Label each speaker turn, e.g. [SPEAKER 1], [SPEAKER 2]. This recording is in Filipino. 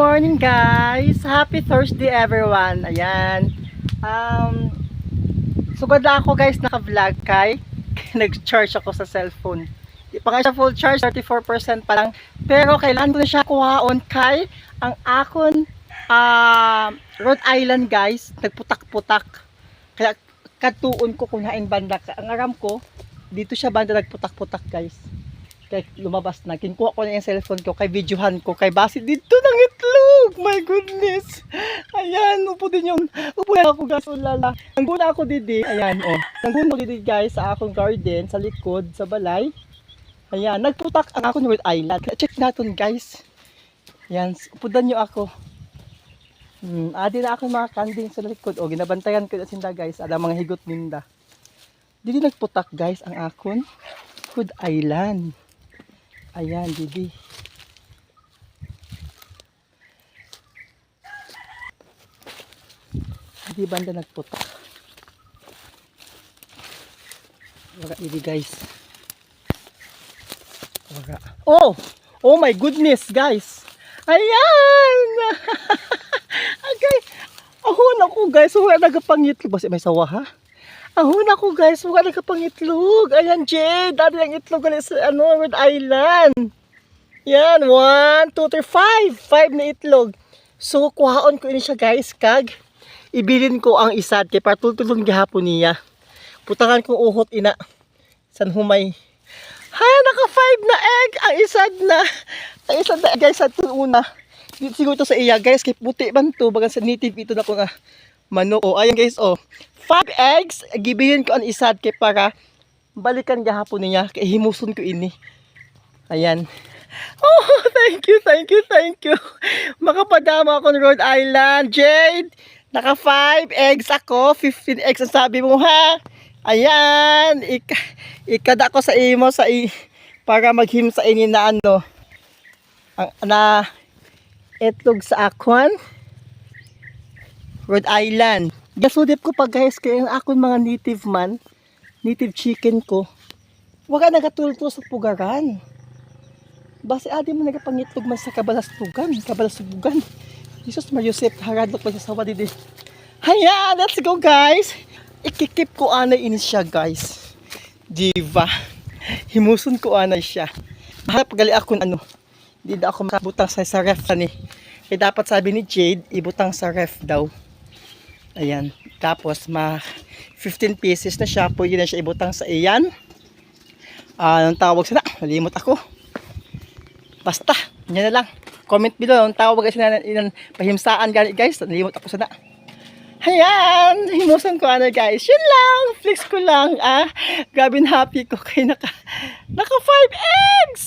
[SPEAKER 1] Morning guys! Happy Thursday everyone! Ayan. Sugod na ako guys naka-vlog kay nag-charge ako sa cellphone. Di pa nga siya full charge, 34% pa lang. Pero kailangan ko na siya kuhaon kay ang akon Rhode Island guys. Nagputak-putak. Kaya katuon ko kung hain banda. Ang aram ko, dito siya banda nagputak-putak guys. Kaya lumabas na. Kinukuha ko na yung cellphone ko. Kay videohan ko. Kay base dito ng itlog. My goodness. Ayan. Upo din yun. Upo na ako guys. Ulala. Nangguna ako didi. Ayan o. Nangguna ako didi guys sa akong garden. Sa likod. Sa balay. Ayan. Nagputak ang akong Rhode Island. Check natin guys. Ayan. Upudan nyo ako. Adi na akong mga kanding sa likod. O ginabantayan ko na sinda guys. Ada mga higot ninda. Didi nagputak guys ang akon Rhode Island. Ayan, Didi. Didi banda nagputak. Wala, Didi guys. Wala. Oh! Oh my goodness, guys! Ayan! Okay. Ahon ako, guys. Wala nagapangitlo. Basta may sawa, ha? Ahon ako guys, wala ka pang itlog. Ayan Jade, dati ang itlog guys sa Rhode Island. Yan, 1, 2, 3, 5 na itlog. So kuhaon ko ini siya guys, kag ibilin ko ang isad kay patultulon gihapon niya. Putangan kong uhot ina. San humay. Ha, naka 5 na egg ang isad na. Ang isad na guys sa una. Dito siguro to sa iya guys, kay puti man to, baga sa native ito na ko nga manok. Oh, ayan guys, oh. 5 eggs, gibihin ko ang isad kay para balikan gahapon niya. Kay himuson ko ini. Ayan. Oh, thank you, thank you, thank you. Makapadama ako ng Rhode Island. Jade, naka 5 eggs ako. 15 eggs ang sabi mo ha. Ayan. Ikada ko sa imo para maghim sa ini na ano. Na etlog sa akwan. Rhode Island. Gasudip ko pa guys kaya akon mga native man, native chicken ko. Wala nagatulto sa pugaran. Base adi mo nagapangitlog man sa kabalastugan, Jesus Mariusep haradlok pa sa sawa didi. Haya, let's go guys. Ikikip ko anay ini siya guys. Diva. Himuson ko anay siya. Mahalap gali ako ano. Di da ako makabutang sa ref ni. Kaya dapat sabi ni Jade, ibutang sa ref daw. Ayan, tapos 15 pieces na siya, pwede na siya ibutang sa iyan. Anong tawag sila? Malimot ako. Basta, yan na lang. Comment below, anong tawag kasi na pahimsaan guys. Nalimot ako sana. Ayan, himusan ko ano guys. Yun lang, flex ko lang. Grabe happy ko kay naka 5 eggs.